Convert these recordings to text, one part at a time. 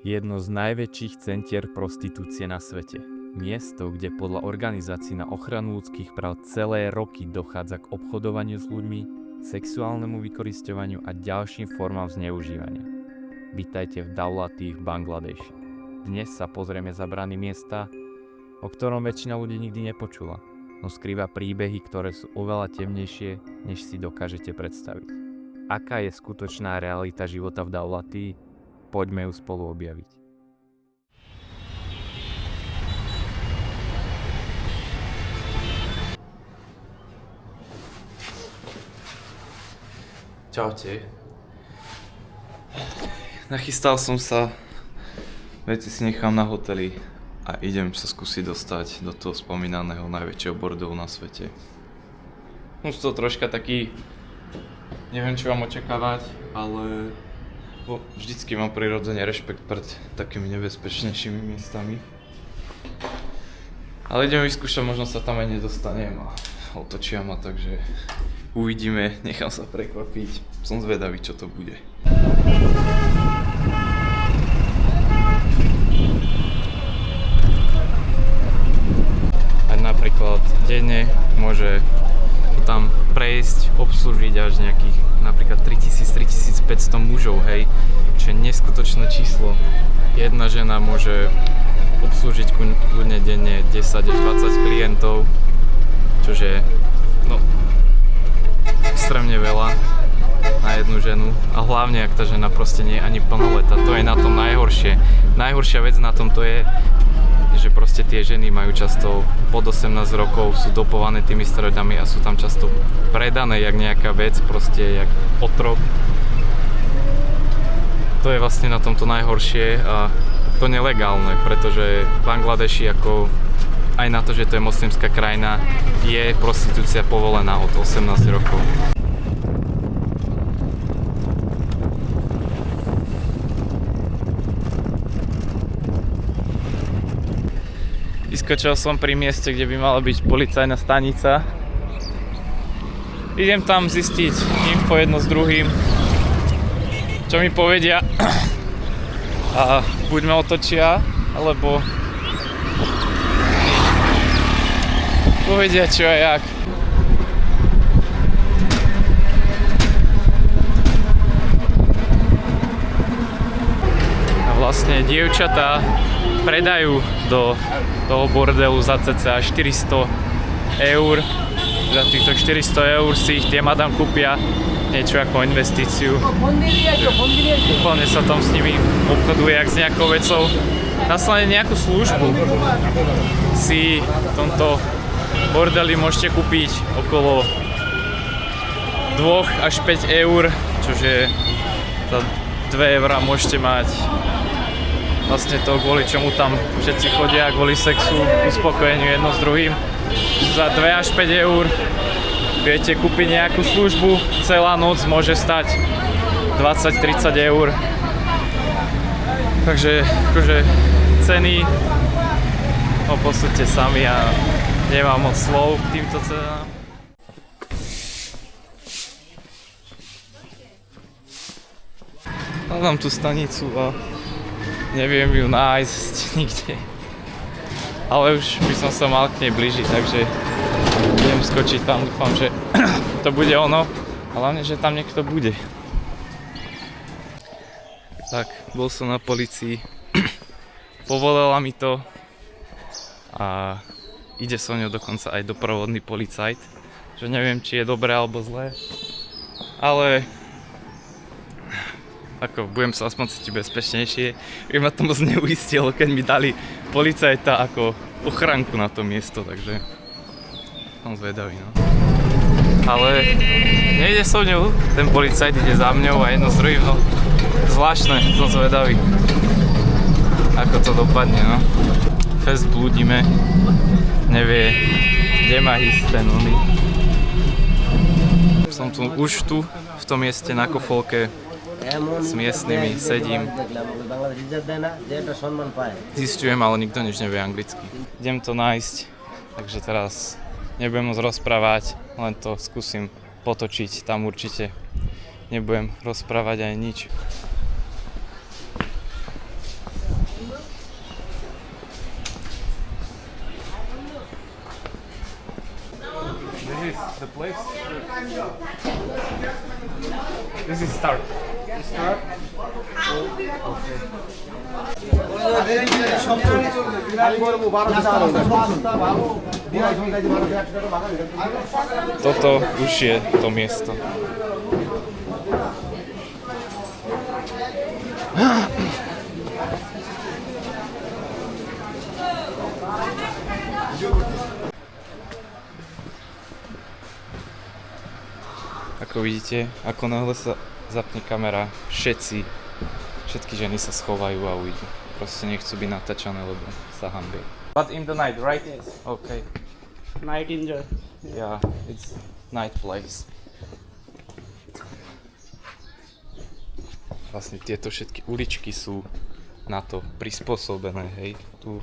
Jedno z najväčších centier prostitúcie na svete. Miesto, kde podľa organizácií na ochranu ľudských práv celé roky dochádza k obchodovaniu s ľuďmi, sexuálnemu vykorisťovaniu a ďalším formám zneužívania. Vítajte v Daulati v Bangladeši. Dnes sa pozrieme za brány miesta, o ktorom väčšina ľudí nikdy nepočula, no skrýva príbehy, ktoré sú oveľa temnejšie, než si dokážete predstaviť. Aká je skutočná realita života v Daulati? Poďme ju spolu objaviť. Čaute. Nachystal som sa, veci si nechám na hoteli a idem sa skúsiť dostať do toho spomínaného najväčšieho bordelu na svete. Už to troška taký, neviem čo vám očakávať, ale vždycky mám prirodzene rešpekt pred takými nebezpečnejšími miestami. Ale idem vyskúšať, možno sa tam aj nedostanem a otočia ma, takže uvidíme, nechám sa prekvapiť. Som zvedavý, čo to bude. Aj napríklad denne môže tam prejsť, obslúžiť až nejakých napríklad 3000-3500 mužov, hej, čo je neskutočné číslo. Jedna žena môže obslúžiť kľudne denne 10 až 20 klientov, čo je extrémne veľa na jednu ženu a hlavne ak tá žena proste nie je ani plnoletá, to je na tom najhoršie. Najhoršia vec na tom to je, že proste tie ženy majú často pod 18 rokov, sú dopované tými steroidami a sú tam často predané jak nejaká vec, proste jak otrok. To je vlastne na tomto najhoršie a to nelegálne, pretože v Bangladeši ako aj na to, že to je moslimská krajina, je prostitúcia povolená od 18 rokov. Vyskočil som pri mieste, kde by mala byť policajná stanica. Idem tam zistiť info jedno s druhým, čo mi povedia a buď ma otočia, alebo povedia čo a jak. A vlastne dievčatá predajú do toho bordelu za cca 400 eur. Za týchto 400 eur si ich tie madam kúpia niečo ako investíciu. Úplne sa tam s nimi obchoduje jak s nejakou vecou. Následne nejakú službu si v tomto bordeli môžete kúpiť okolo 2 až 5 eur, čože za 2 eurá môžete mať vlastne to, kvôli čomu tam všetci chodia, kvôli sexu, uspokojeniu jedno s druhým. Za 2 až 5 eur viete kúpiť nejakú službu, celá noc môže stať 20-30 eur. Takže akože ceny posúďte sami a nemám moc slov k týmto cenám. Hľadám tú stanicu a neviem ju nájsť nikde. Ale už by som sa mal k nej blížiť, takže idem skočiť tam, dúfam, že to bude ono. A hlavne, že tam niekto bude. Tak, bol som na polícii. Povolila mi to. A ide so ňou dokonca aj doprovodný policajt. Že neviem, či je dobré alebo zlé. Ale ako budem sa aspoň cítiť bezpečnejšie. Keď ma to moc neuistilo, keď mi dali policajta ako ochránku na to miesto, takže som zvedavý, no. Ale nejde so ňou, ten policajt ide za mňou a jedno s druhým, no. Zvláštne, som zvedavý, ako to dopadne, no. Fest blúdime, nevie, kde má ísť ten oný. Som tu už v tom mieste na kofolke, s miestnymi sedím. Zisťujem, ale nikto nič nevie anglicky. Idem to nájsť, takže teraz nebudem moc rozprávať, len to skúsim potočiť. Tam určite nebudem rozprávať aj nič. the place? This is start. Start? Toto už je to miesto. Ako vidíte, ako náhle sa zapne kamera, všetky ženy sa schovajú a ujdu. Proste nechcú byť natáčané, lebo sa hanbia. But in the night, right? Yes. Okay. Night enjoy. Yeah, it's night place. Vlastne tieto všetky uličky sú na to prispôsobené, hej. Tu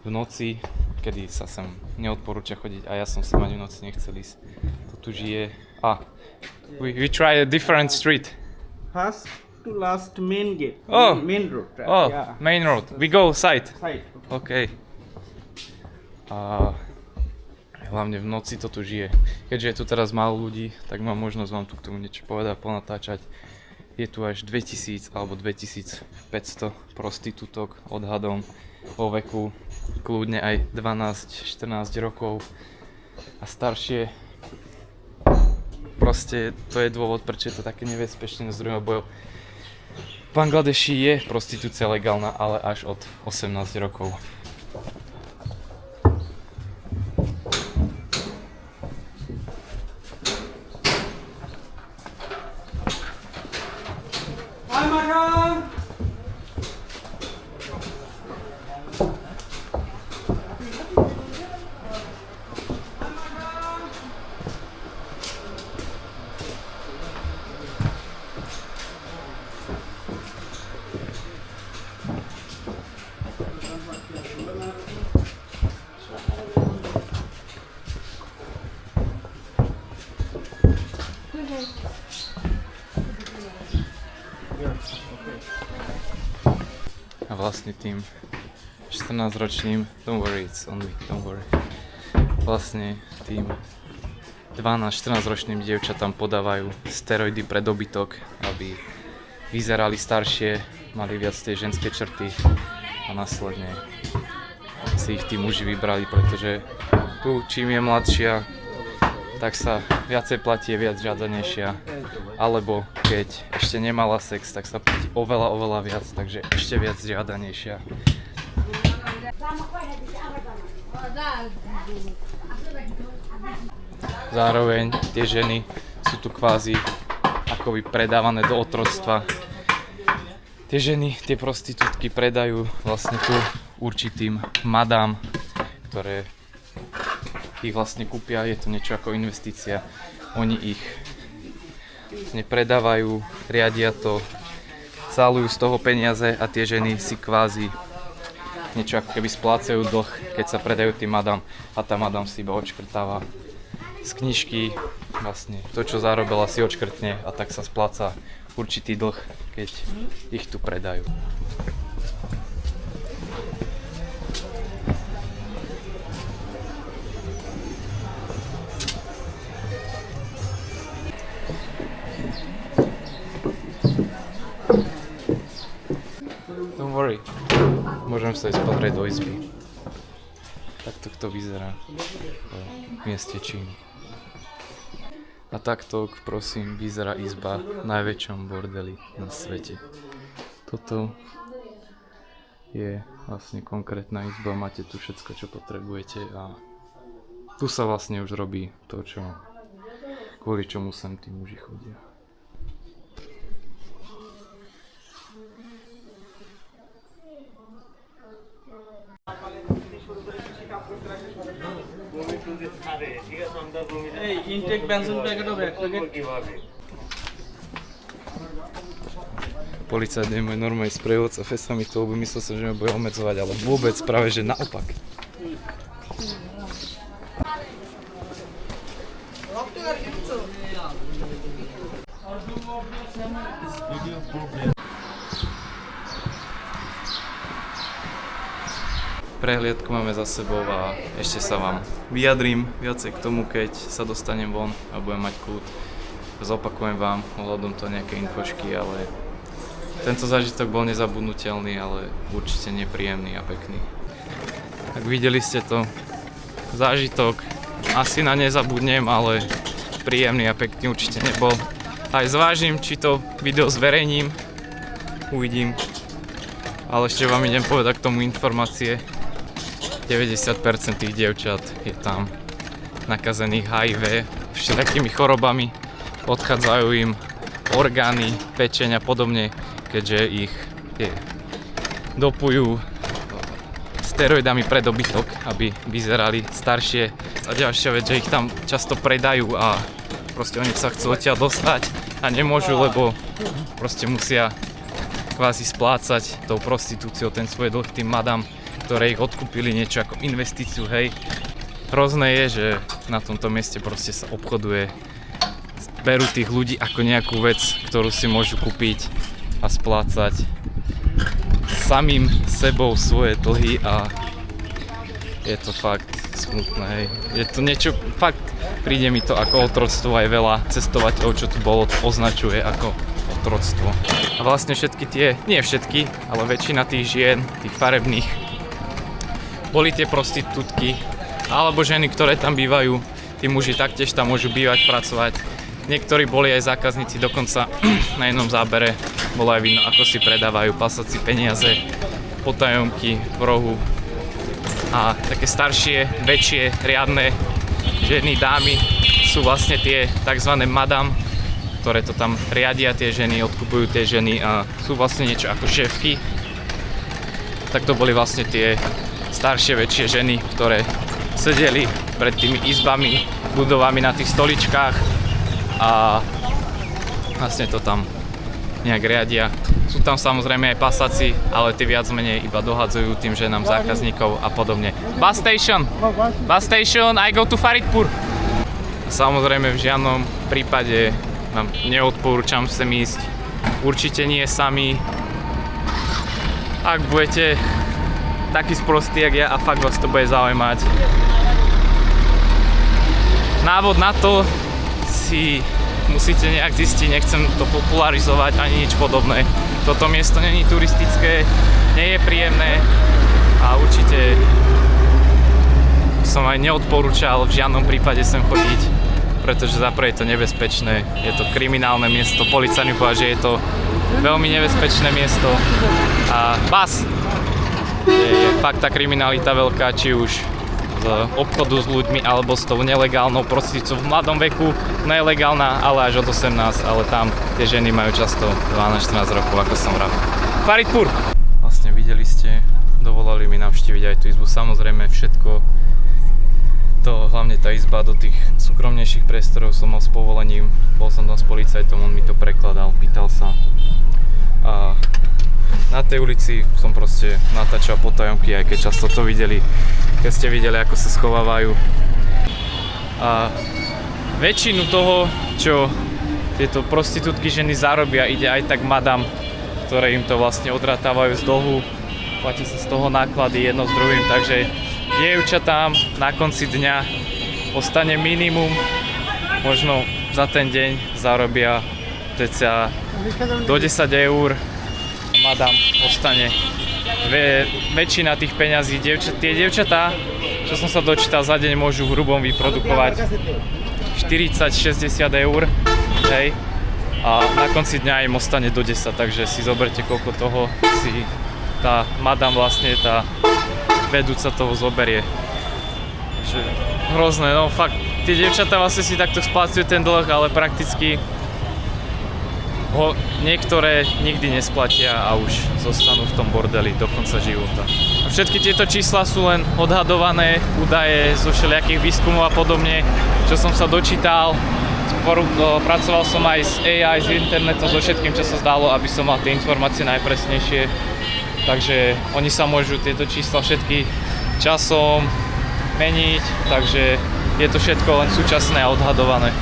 v noci, kedy sa sem neodporúča chodiť a ja som sem ani v noci nechcel ísť. To tu žije... we try a different street. First to last main gate. Oh. Main road. Right? Oh, Yeah. main road. We go side. Side. OK. A hlavne v noci to tu žije. Keďže je tu teraz málo ľudí, tak mám možnosť vám tu k tomu niečo povedať, ponatáčať. Je tu až 2000 alebo 2500 prostitútok odhadom vo veku kľudne aj 12-14 rokov a staršie. Proste to je dôvod, prečo je to také nebezpečné z druhého boju. V Bangladeši je prostitúcia legálna, ale až od 18 rokov. Hi, madam. A vlastne tým 14-ročným, don't worry, vlastne tým 12-14 ročným dievčatám podávajú steroidy pre dobytok, aby vyzerali staršie, mali viac tie ženské črty a následne si ich tí muži vybrali, pretože tu čím je mladšia, tak sa viacej platí, je viac žiadanejšia. Alebo keď ešte nemala sex, tak sa platí oveľa viac, takže ešte viac žiadanejšia. Zároveň tie ženy sú tu kvázi akoby predávané do otroctva. Tie ženy, tie prostitútky predajú vlastne tu určitým madám, ktoré ich vlastne kúpia, je to niečo ako investícia. Oni ich predávajú, riadia to, sálujú z toho peniaze a tie ženy si kvázi niečo ako keby splácajú dlh, keď sa predajú tým madám a tá madám si iba odškrtáva z knižky, vlastne to, čo zarobila, si odškrtne a tak sa spláca určitý dlh, keď ich tu predajú. Don't worry, môžem sa ísť pozrieť do izby. Takto to vyzerá v mieste Číny. A takto, prosím, vyzerá izba v najväčšom bordeli na svete. Toto je vlastne konkrétna izba, máte tu všetko, čo potrebujete a tu sa vlastne už robí to, kvôli čomu sem tí muži chodia. Hey, intake pencil packet of एक packet. Policajt je môj normálny sprievodca, fest sa mi to, lebo myslel som, že ma bude obmedzovať, ale vôbec práve, že naopak. prehliadku máme za sebou a ešte sa vám vyjadrím viacej k tomu, keď sa dostanem von a budem mať kľud. Zopakujem vám ohľadom to nejaké infočky, ale tento zážitok bol nezabudnutelný, ale určite nepríjemný a pekný. Tak videli ste to, zážitok asi na nezabudnem, ale príjemný a pekný určite nebol. Aj zvážim, či to video zverejním, uvidím. Ale ešte vám idem povedať k tomu informácie. 90% tých dievčat je tam nakazených HIV, všelijakými chorobami, odchádzajú im orgány, pečeň a podobne, keďže ich dopujú steroidami pre dobytok, aby vyzerali staršie. A ďalšia vec, že ich tam často predajú a proste oni sa chcú odtiaľ dostať a nemôžu, lebo proste musia kvázi splácať tou prostitúciou ten svoj dlh tým madam, ktoré ich odkúpili niečo ako investíciu, hej. Hrozné je, že na tomto mieste proste sa obchoduje, berú tých ľudí ako nejakú vec, ktorú si môžu kúpiť a splácať samým sebou svoje dlhy a je to fakt smutné, hej. Je to niečo, fakt príde mi to ako otroctvo, aj veľa cestovateľov, čo tu bolo, označuje ako otroctvo. A vlastne všetky tie, nie všetky, ale väčšina tých žien, tých farebných, boli tie prostitútky, alebo ženy, ktoré tam bývajú. Tí muži taktiež tam môžu bývať, pracovať. Niektorí boli aj zákazníci, dokonca na jednom zábere bolo aj vidno, ako si predávajú pasaci peniaze, potajomky v rohu. A také staršie, väčšie, riadne ženy, dámy sú vlastne tie tzv. Madam, ktoré to tam riadia, tie ženy, odkupujú tie ženy a sú vlastne niečo ako šéfky. Tak to boli vlastne tie staršie, väčšie ženy, ktoré sedeli pred tými izbami, budovami na tých stoličkách a vlastne to tam nejak riadia. Sú tam samozrejme aj pasaci, ale tí viac menej iba dohadzujú tým ženám zákazníkov a podobne. Bus station, I go to Faridpur. A samozrejme v žiadnom prípade vám neodporúčam sem ísť. Určite nie sami. Ak budete taký sprostý jak ja a fakt vás to bude zaujímať. Návod na to si musíte nejak zistiť, nechcem to popularizovať ani nič podobné. Toto miesto není turistické, nie je príjemné a určite som aj neodporúčal v žiadnom prípade sem chodiť, pretože zaprvé je to nebezpečné, je to kriminálne miesto, policajt mi povedal, že je to veľmi nebezpečné miesto a je fakt tá kriminalita veľká, či už z obchodu s ľuďmi alebo s tou nelegálnou prostitúciou v mladom veku, nelegálna, ale až od 18, ale tam tie ženy majú často 12-14 rokov, ako som rád. Faridpur! Vlastne videli ste, dovolali mi navštíviť aj tú izbu, samozrejme všetko to, hlavne tá izba do tých súkromnejších priestorov som mal s povolením, bol som tam s policajtom, on mi to prekladal, pýtal sa a na tej ulici som proste natáčal potajomky, aj keď často to videli, keď ste videli, ako sa schovávajú. A väčšinu toho, čo tieto prostitútky ženy zarobia, ide aj tak madam, ktoré im to vlastne odratávajú z dlhu, platí sa z toho náklady jedno s druhým, takže dievčatám na konci dňa ostane minimum, možno za ten deň zarobia cca do 10 eur. Madam ostane väčšina tých peňazí. Tie dievčatá, čo som sa dočítal, za deň môžu v hrubom vyprodukovať 40-60 eur, hej, a na konci dňa im ostane do 10, takže si zoberte, koľko toho si tá madam vlastne, tá vedúca toho zoberie. Takže hrozné, no fakt, tie dievčatá vlastne si takto splácajú ten dlh, ale prakticky ho niektoré nikdy nesplatia a už zostanú v tom bordeli do konca života. A všetky tieto čísla sú len odhadované údaje zo všelijakých výskumov a podobne, čo som sa dočítal. Pracoval som aj s AI, s internetom, so všetkým, čo sa zdalo, aby som mal tie informácie najpresnejšie. Takže oni sa môžu tieto čísla všetky časom meniť, takže je to všetko len súčasné a odhadované.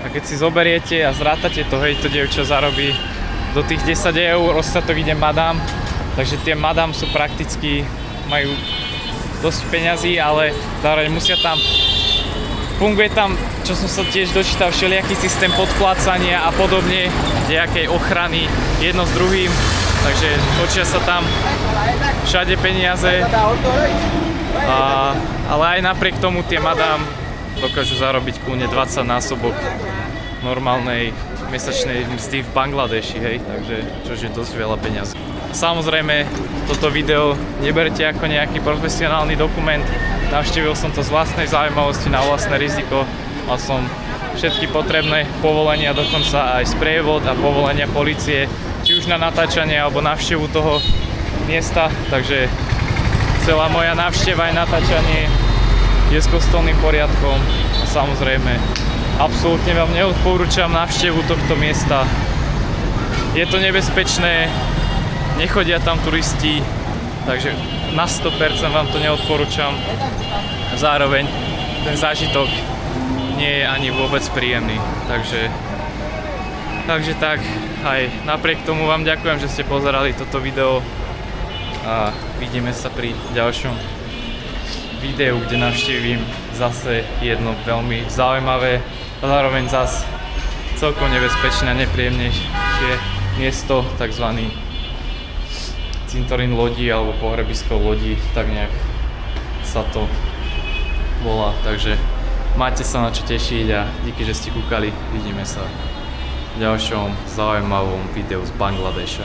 A keď si zoberiete a zrátate to, hej, to dievča zarobí do tých 10 eur, ostatok ide madam, takže tie madam sú prakticky majú dosť peňazí, ale zároveň musia tam, funguje tam, čo som sa tiež dočítal, všelijaký systém podplácania a podobne, nejakej ochrany jedno s druhým, takže točia sa tam všade peniaze, ale aj napriek tomu tie madám dokážu zarobiť kľudne 20 násobok normálnej mesačnej mzdy v Bangladeši, hej, takže čo je dosť veľa peňazí. Samozrejme, toto video neberte ako nejaký profesionálny dokument, navštívil som to z vlastnej zaujímavosti na vlastné riziko, mal som všetky potrebné povolenia, dokonca aj sprievod a povolenia polície, či už na natáčanie alebo návštevu toho miesta, takže celá moja návšteva aj natáčanie je s kostolným poriadkom a samozrejme absolútne vám neodporúčam návštevu tohto miesta. Je to nebezpečné, nechodia tam turisti, takže na 100% vám to neodporúčam. Zároveň ten zážitok nie je ani vôbec príjemný, takže tak, aj napriek tomu vám ďakujem, že ste pozerali toto video a vidíme sa pri ďalšom videu, kde navštívim zase jedno veľmi zaujímavé a zároveň zase celkom nebezpečné a nepríjemnejšie miesto, takzvaný cintorín lodí alebo pohrebisko lodí, tak nejak sa to volá, takže máte sa na čo tešiť a díky, že ste kúkali, vidíme sa v ďalšom zaujímavom videu z Bangladeša.